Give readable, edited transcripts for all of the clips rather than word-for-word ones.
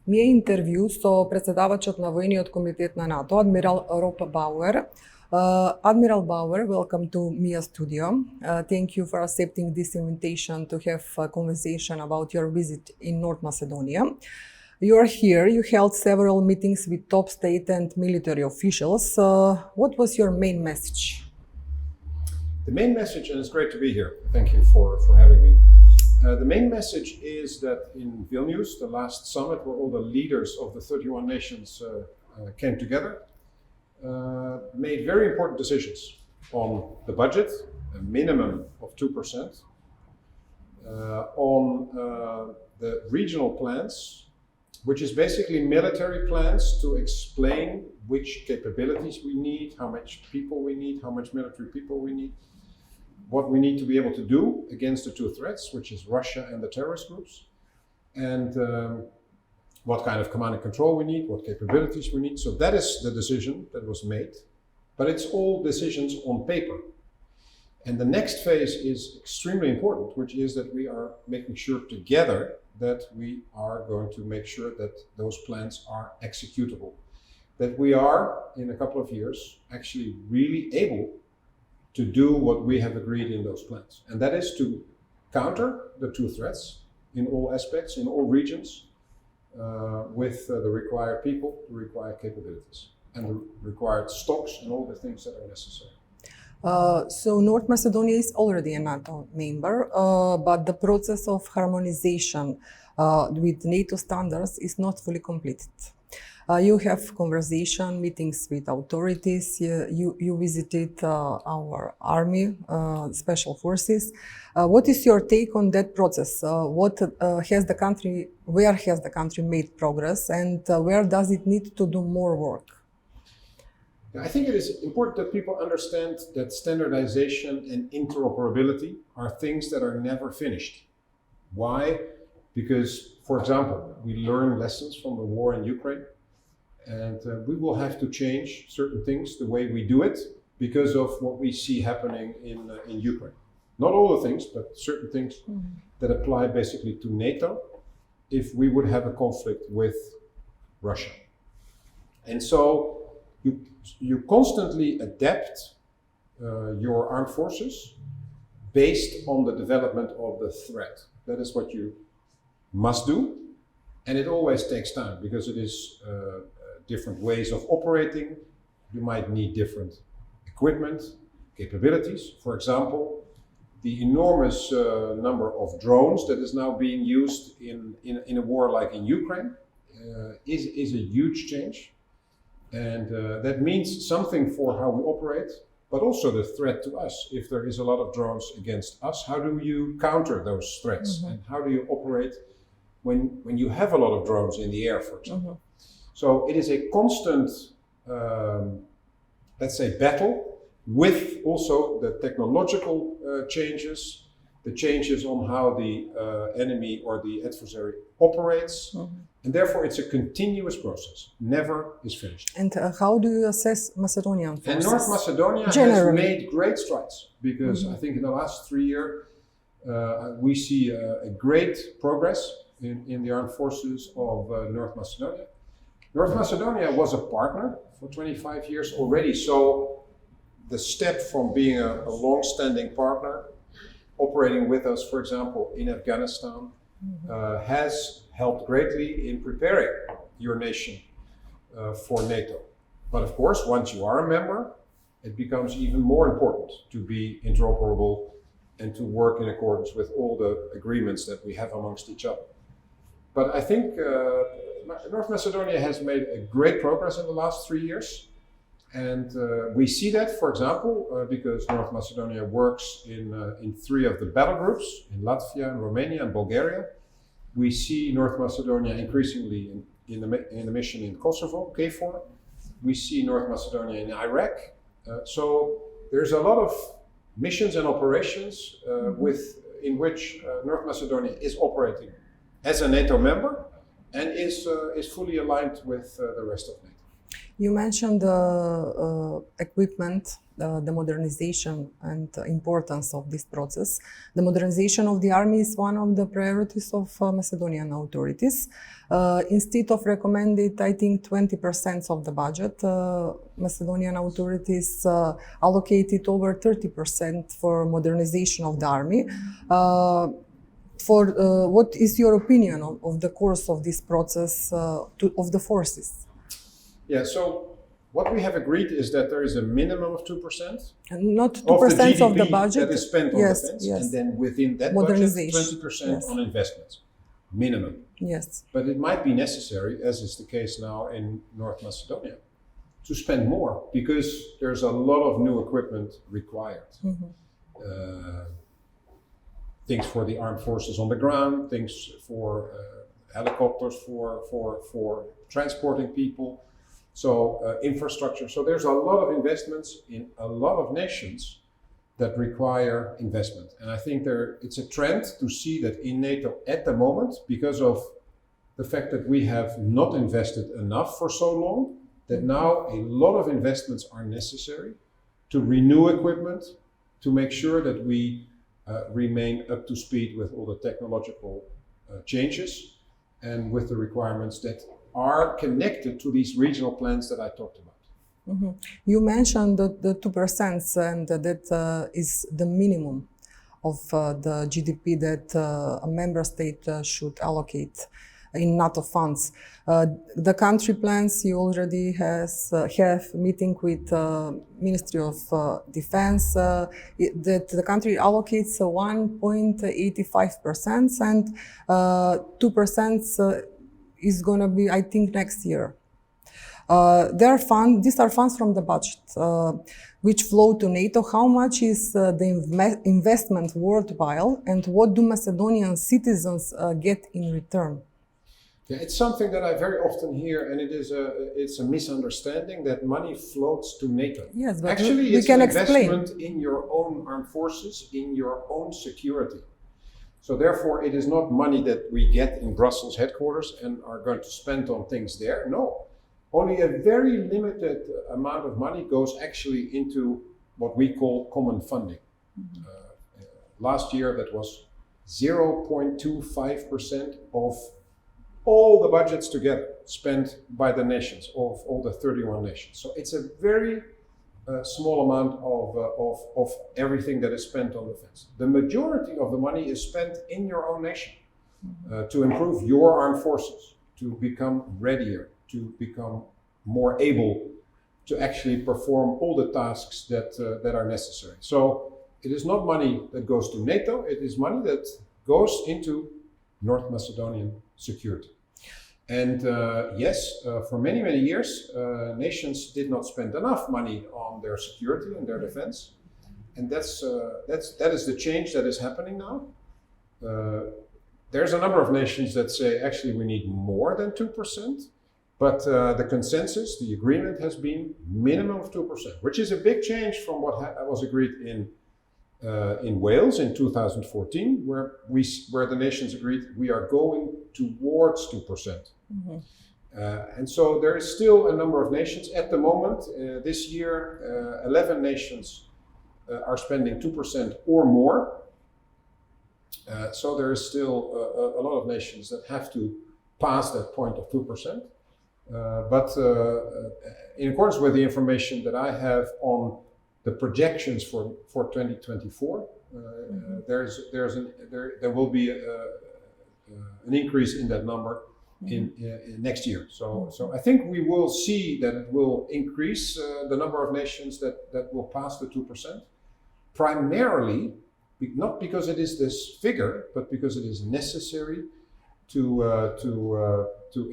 Ми е интервју со претседавачот на Воениот комитет на НАТО, адмирал Роб Бауер. Admiral Bauer, welcome to MIA studio. Thank you for accepting this invitation to have a conversation about your visit in North Macedonia. You are here, you held several meetings with top state and military officials. What was your main message? The main message, and it's great to be here, thank you for having me. The main message is that in Vilnius, the last summit where all the leaders of the 31 nations came together, made very important decisions on the budget, a minimum of 2%, on the regional plans, which is basically military plans to explain which capabilities we need, how much people we need, how much military people we need, what we need to be able to do against the two threats, which is Russia and the terrorist groups, and what kind of command and control we need, what capabilities we need. So that is the decision that was made, but it's all decisions on paper. And the next phase is extremely important, which is that we are making sure together that we are going to make sure that those plans are executable. That we are, in a couple of years, actually really able to do what we have agreed in those plans. And that is to counter the two threats in all aspects, in all regions, with the required people, the required capabilities, and the required stocks and all the things that are necessary. So North Macedonia is already a NATO member, but the process of harmonization with NATO standards is not fully completed. You have conversation, meetings with authorities, you visited our army, special forces. What is your take on that process? Where has the country made progress, and where does it need to do more work? I think it is important that people understand that standardization and interoperability are things that are never finished. Why? Because, for example, we learn lessons from the war in Ukraine, and we will have to change certain things, the way we do it, because of what we see happening in Ukraine. Not all the things, but certain things that apply basically to NATO if we would have a conflict with Russia. And so you constantly adapt your armed forces based on the development of the threat. That is what you must do. And it always takes time because it is different ways of operating. You might need different equipment, capabilities. For example, the enormous number of drones that is now being used in a war like in Ukraine is a huge change. And that means something for how we operate, but also the threat to us. If there is a lot of drones against us, how do you counter those threats? And how do you operate when you have a lot of drones in the air, for example? So it is a constant, let's say, battle with also the technological changes, the changes on how the enemy or the adversary operates. And therefore, it's a continuous process, never is finished. And how do you assess Macedonian forces? And North Macedonia has made great strides because I think in the last 3 years, we see a great progress in the armed forces of North Macedonia. North Macedonia was a partner for 25 years already, so the step from being a long-standing partner, operating with us, for example, in Afghanistan, has helped greatly in preparing your nation for NATO. But of course, once you are a member, it becomes even more important to be interoperable and to work in accordance with all the agreements that we have amongst each other. But I think North Macedonia has made a great progress in the last 3 years. And we see that, for example, because North Macedonia works in 3 of the battle groups, in Latvia, and Romania, and Bulgaria. We see North Macedonia increasingly in the mission in Kosovo, KFOR. We see North Macedonia in Iraq. So there's a lot of missions and operations in which North Macedonia is operating as a NATO member and is fully aligned with the rest of NATO. You mentioned the equipment, the modernization and importance of this process. The modernization of the army is one of the priorities of Macedonian authorities. Instead of recommended, I think, 20% of the budget, Macedonian authorities allocated over 30% for modernization of the army. What is your opinion of the course of this process of the forces? Yeah, so what we have agreed is that there is a minimum of 2%. And not 2% of the GDP of the budget that is spent on defense, and then within that budget, 20% on investments, minimum. Yes. But it might be necessary, as is the case now in North Macedonia, to spend more because there's a lot of new equipment required. Things for the armed forces on the ground, things for helicopters for transporting people. So infrastructure. So there's a lot of investments in a lot of nations that require investment. And I think it's a trend to see that in NATO at the moment, because of the fact that we have not invested enough for so long, that now a lot of investments are necessary to renew equipment, to make sure that we remain up to speed with all the technological changes and with the requirements that are connected to these regional plans that I talked about. You mentioned the 2% and that is the minimum of the GDP that a member state should allocate in NATO funds. The country plans, you already have meeting with Ministry of Defense that the country allocates 1.85% and 2% is going to be, I think, next year. These are funds from the budget, which flow to NATO. How much is the investment worthwhile, and what do Macedonian citizens get in return? Yeah, it's something that I very often hear, and it's a misunderstanding that money floats to NATO. Yes, but actually, we it's can an explain. investment in your own armed forces, in your own security. So therefore, it is not money that we get in Brussels headquarters and are going to spend on things there. No, only a very limited amount of money goes actually into what we call common funding. Last year, that was 0.25% of all the budgets together spent by the nations, of all the 31 nations. So it's a very small amount of everything that is spent on defense. The majority of the money is spent in your own nation to improve your armed forces, to become readier, to become more able to actually perform all the tasks that are necessary. So it is not money that goes to NATO, it is money that goes into North Macedonian security. And yes, for many, many years, nations did not spend enough money on their security and their defense. And that is the change that is happening now. There's a number of nations that say, actually, we need more than 2%. But the consensus, the agreement has been minimum of 2%, which is a big change from what was agreed in Wales in 2014, where the nations agreed we are going towards 2%. And so there is still a number of nations at the moment. This year, 11 nations are spending 2% or more. So there is still a lot of nations that have to pass that point of 2%. But in accordance with the information that I have on the projections for 2024, there will be an increase in that number in next year. So I think we will see that it will increase the number of nations that will pass the 2%, primarily not because it is this figure, but because it is necessary to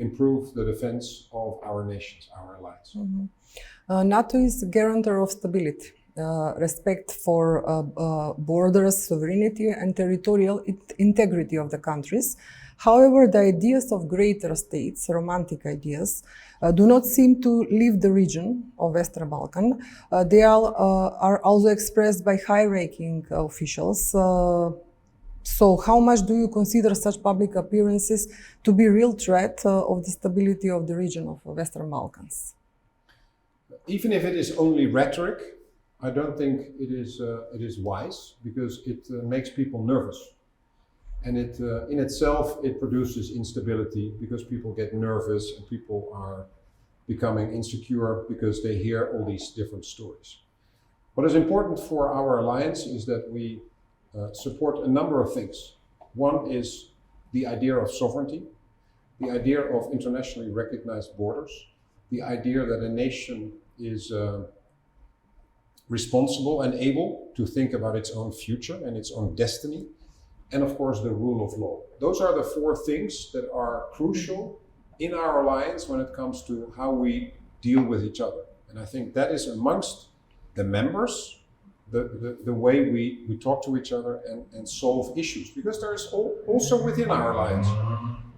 improve the defense of our nations, our allies. NATO is a guarantor of stability, respect for borders, sovereignty, and territorial integrity of the countries. However, the ideas of greater states, romantic ideas, do not seem to leave the region of Western Balkan. They are also expressed by high-ranking officials. So how much do you consider such public appearances to be a real threat of the stability of the region of Western Balkans? even if it is only rhetoric, I don't think it is wise, because it makes people nervous, and it in itself it produces instability, because people get nervous and people are becoming insecure because they hear all these different stories. What is important for our alliance is that we support a number of things. One is the idea of sovereignty, the idea of internationally recognized borders, the idea that a nation is responsible and able to think about its own future and its own destiny, and of course the rule of law. Those are the four things that are crucial in our alliance when it comes to how we deal with each other. And I think that is amongst the members, the way we talk to each other and solve issues. Because there is also within our alliance,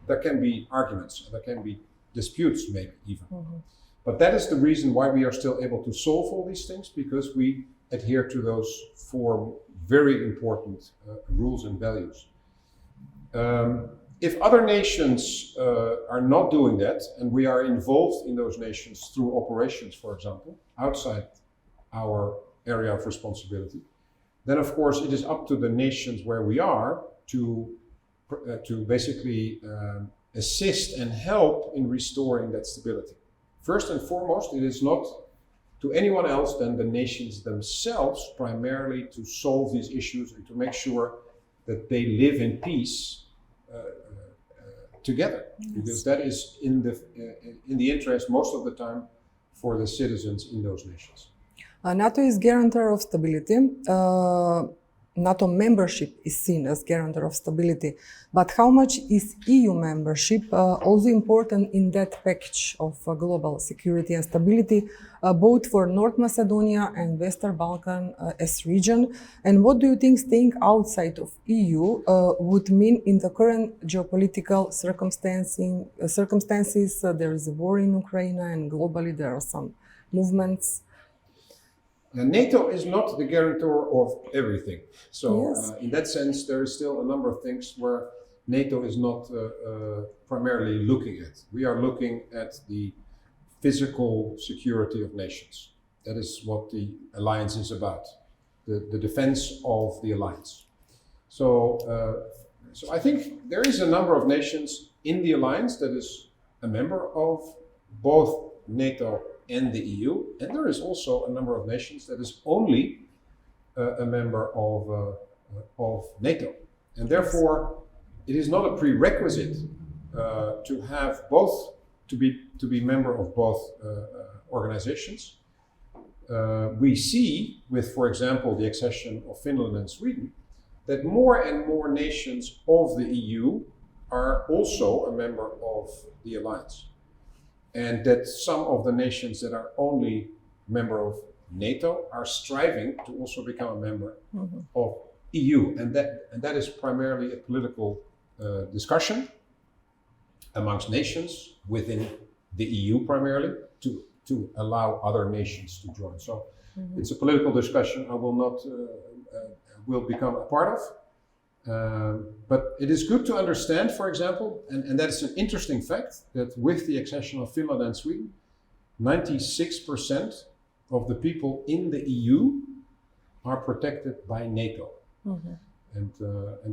there can be arguments, there can be disputes maybe even. Mm-hmm. But that is the reason why we are still able to solve all these things, because we adhere to those four very important rules and values. If other nations are not doing that, and we are involved in those nations through operations, for example, outside our area of responsibility, then of course it is up to the nations where we are to basically assist and help in restoring that stability. First and foremost, it is not to anyone else than the nations themselves primarily to solve these issues and to make sure that they live in peace together. Yes. Because that is in the interest most of the time for the citizens in those nations. NATO is guarantor of stability. NATO membership is seen as guarantor of stability, but how much is EU membership also important in that package of global security and stability, both for North Macedonia and Western Balkan as region? And what do you think staying outside of EU would mean in the current geopolitical circumstances? There is a war in Ukraine, and globally there are some movements. NATO is not the guarantor of everything. So yes. In that sense, there is still a number of things where NATO is not primarily looking at. We are looking at the physical security of nations. That is what the alliance is about, the defense of the alliance. So I think there is a number of nations in the alliance that is a member of both NATO and the EU, and there is also a number of nations that is only a member of NATO, and therefore it is not a prerequisite to have both to be member of both organizations. We see with, for example, the accession of Finland and Sweden, that more and more nations of the EU are also a member of the alliance. And that some of the nations that are only member of NATO are striving to also become a member of EU. And that is primarily a political discussion amongst nations within the EU primarily to allow other nations to join. So it's a political discussion I will not will become a part of. But it is good to understand, for example, and that is an interesting fact, that with the accession of Finland and Sweden, 96% of the people in the EU are protected by NATO, and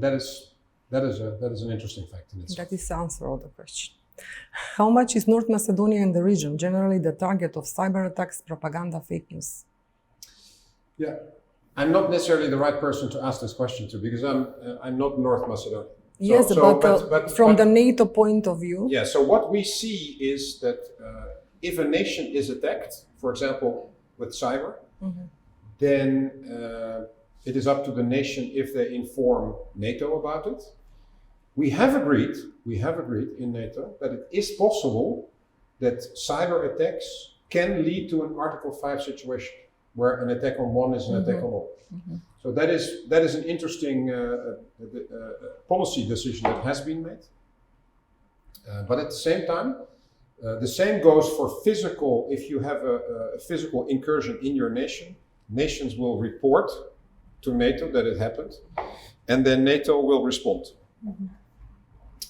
that is an interesting fact in itself. That is the answer of the question. How much is North Macedonia and the region generally the target of cyber attacks, propaganda, fake news? Yeah. I'm not necessarily the right person to ask this question to, because I'm not North Macedonia. Yes, but from the NATO point of view. Yeah, so what we see is that if a nation is attacked, for example, with cyber, then it is up to the nation if they inform NATO about it. We have agreed in NATO that it is possible that cyber attacks can lead to an Article 5 situation, where an attack on one is an attack on all. So that is an interesting policy decision that has been made. But at the same time, the same goes for physical. If you have a physical incursion in your nation, nations will report to NATO that it happened, and then NATO will respond.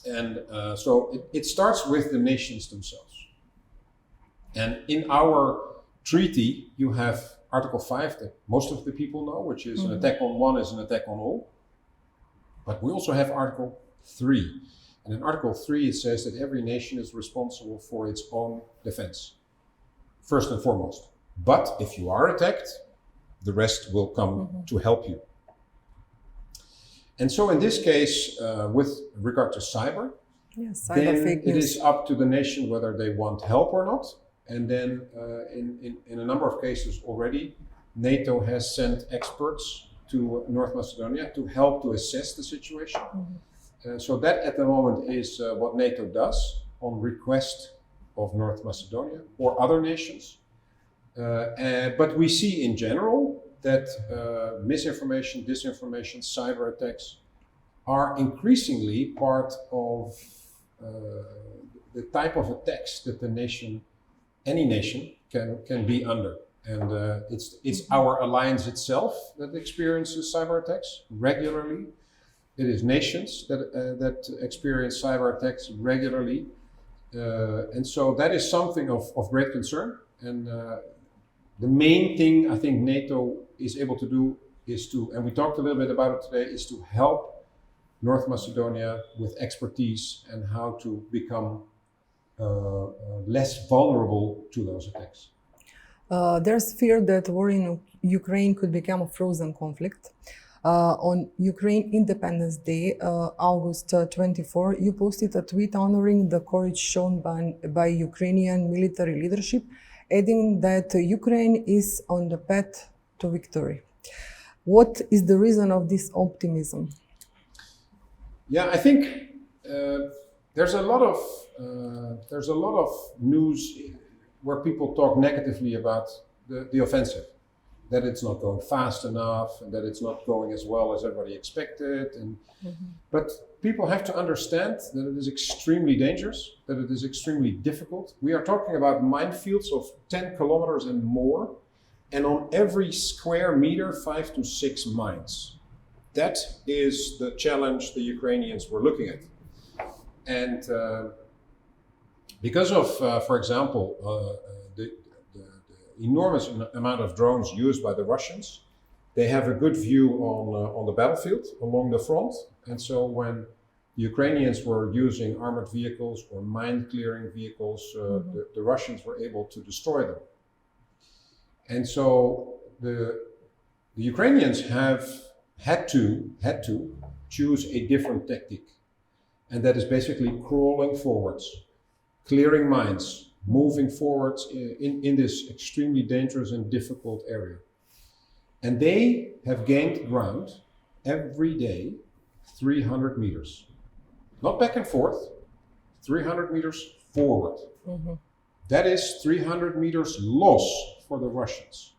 And so it starts with the nations themselves. And in our treaty, you have Article 5 that most of the people know, which is an attack on one is an attack on all. But we also have Article 3. And in Article 3, it says that every nation is responsible for its own defense, first and foremost. But if you are attacked, the rest will come to help you. And so in this case, with regard to cyber, then it is up to the nation whether they want help or not. And then in a number of cases already, NATO has sent experts to North Macedonia to help to assess the situation. So that at the moment is what NATO does on request of North Macedonia or other nations. But we see in general that misinformation, disinformation, cyber attacks are increasingly part of the type of attacks that any nation can be under. And it's our alliance itself that experiences cyber attacks regularly. It is nations that experience cyber attacks regularly. And so that is something of great concern. And the main thing I think NATO is able to do is to, and we talked a little bit about it today, is to help North Macedonia with expertise and how to become less vulnerable to those attacks. There's fear that war in Ukraine could become a frozen conflict. On Ukraine Independence Day, August 24, you posted a tweet honoring the courage shown by Ukrainian military leadership, adding that Ukraine is on the path to victory. What is the reason of this optimism? Yeah, I think there's a lot of news where people talk negatively about the offensive, that it's not going fast enough and that it's not going as well as everybody expected. But people have to understand that it is extremely dangerous, that it is extremely difficult. We are talking about minefields of 10 kilometers and more, and on every square meter, 5 to 6 mines. That is the challenge the Ukrainians were looking at. And because of, for example, the enormous amount of drones used by the Russians, they have a good view on the battlefield along the front. And so when the Ukrainians were using armored vehicles or mine-clearing vehicles, the Russians were able to destroy them. And so the Ukrainians have had to choose a different tactic. And that is basically crawling forwards, clearing mines, moving forwards in this extremely dangerous and difficult area. And they have gained ground every day, 300 meters. Not back and forth, 300 meters forward. That is 300 meters loss for the Russians.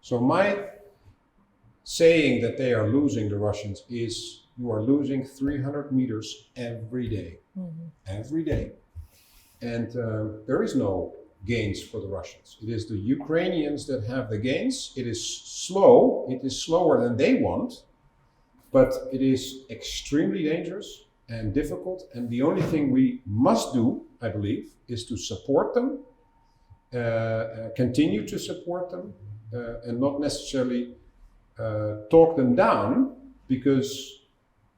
So my saying that they are losing, the Russians, is you are losing 300 meters every day. Every day. And there is no gains for the Russians. It is the Ukrainians that have the gains. It is slow. It is slower than they want, but it is extremely dangerous and difficult. And the only thing we must do, I believe, is to support them, continue to support them, and not necessarily talk them down, because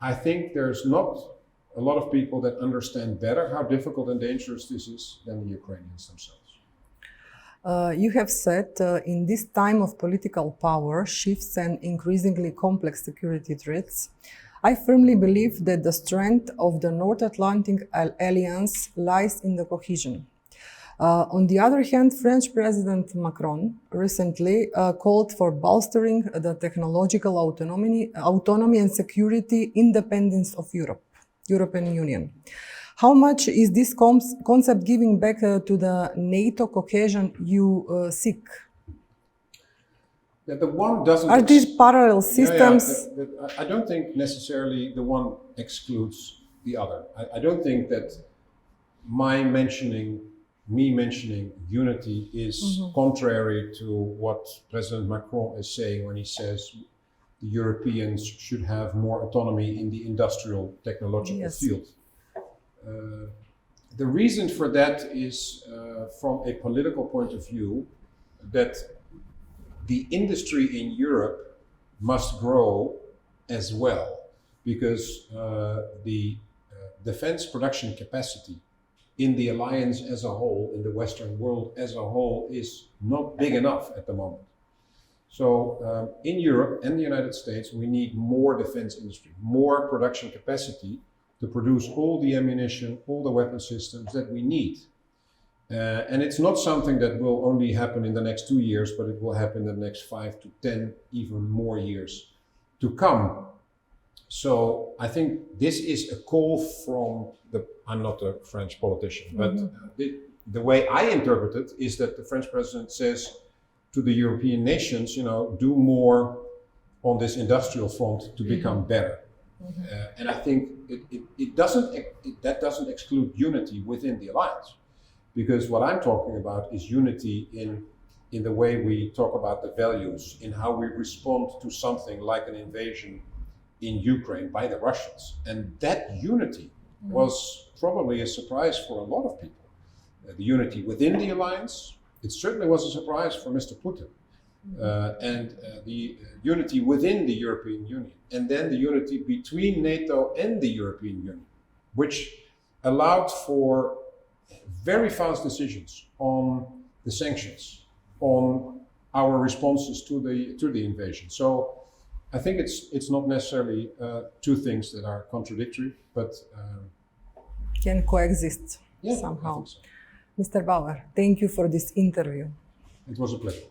I think there's not a lot of people that understand better how difficult and dangerous this is than the Ukrainians themselves. You have said in this time of political power shifts and increasingly complex security threats, I firmly believe that the strength of the North Atlantic Alliance lies in the cohesion. On the other hand, French President Macron recently called for bolstering the technological autonomy and security independence of European Union. How much is this concept giving back to the NATO cohesion you seek? That the one doesn't. Are these parallel systems? I don't think necessarily the one excludes the other. I don't think that me mentioning unity is contrary to what President Macron is saying when he says the Europeans should have more autonomy in the industrial technological field. The reason for that is from a political point of view, that the industry in Europe must grow as well, because the defense production capacity in the alliance as a whole, in the Western world as a whole, is not big enough at the moment. So in Europe and the United States, we need more defense industry, more production capacity to produce all the ammunition, all the weapon systems that we need. And it's not something that will only happen in the next 2 years, but it will happen in the next 5 to 10, even more years to come. So I think this is a call from I'm not a French politician, but the way I interpret it is that the French president says to the European nations, do more on this industrial front to become better. And I think that doesn't exclude unity within the alliance, because what I'm talking about is unity in the way we talk about the values, in how we respond to something like an invasion in Ukraine by the Russians. And that unity was probably a surprise for a lot of people. The unity within the alliance, it certainly was a surprise for Mr. Putin. And the unity within the European Union, and then the unity between NATO and the European Union, which allowed for very fast decisions on the sanctions, on our responses to the invasion. So I think it's not necessarily two things that are contradictory, but can coexist somehow. I think so. Mr. Bauer, thank you for this interview. It was a pleasure.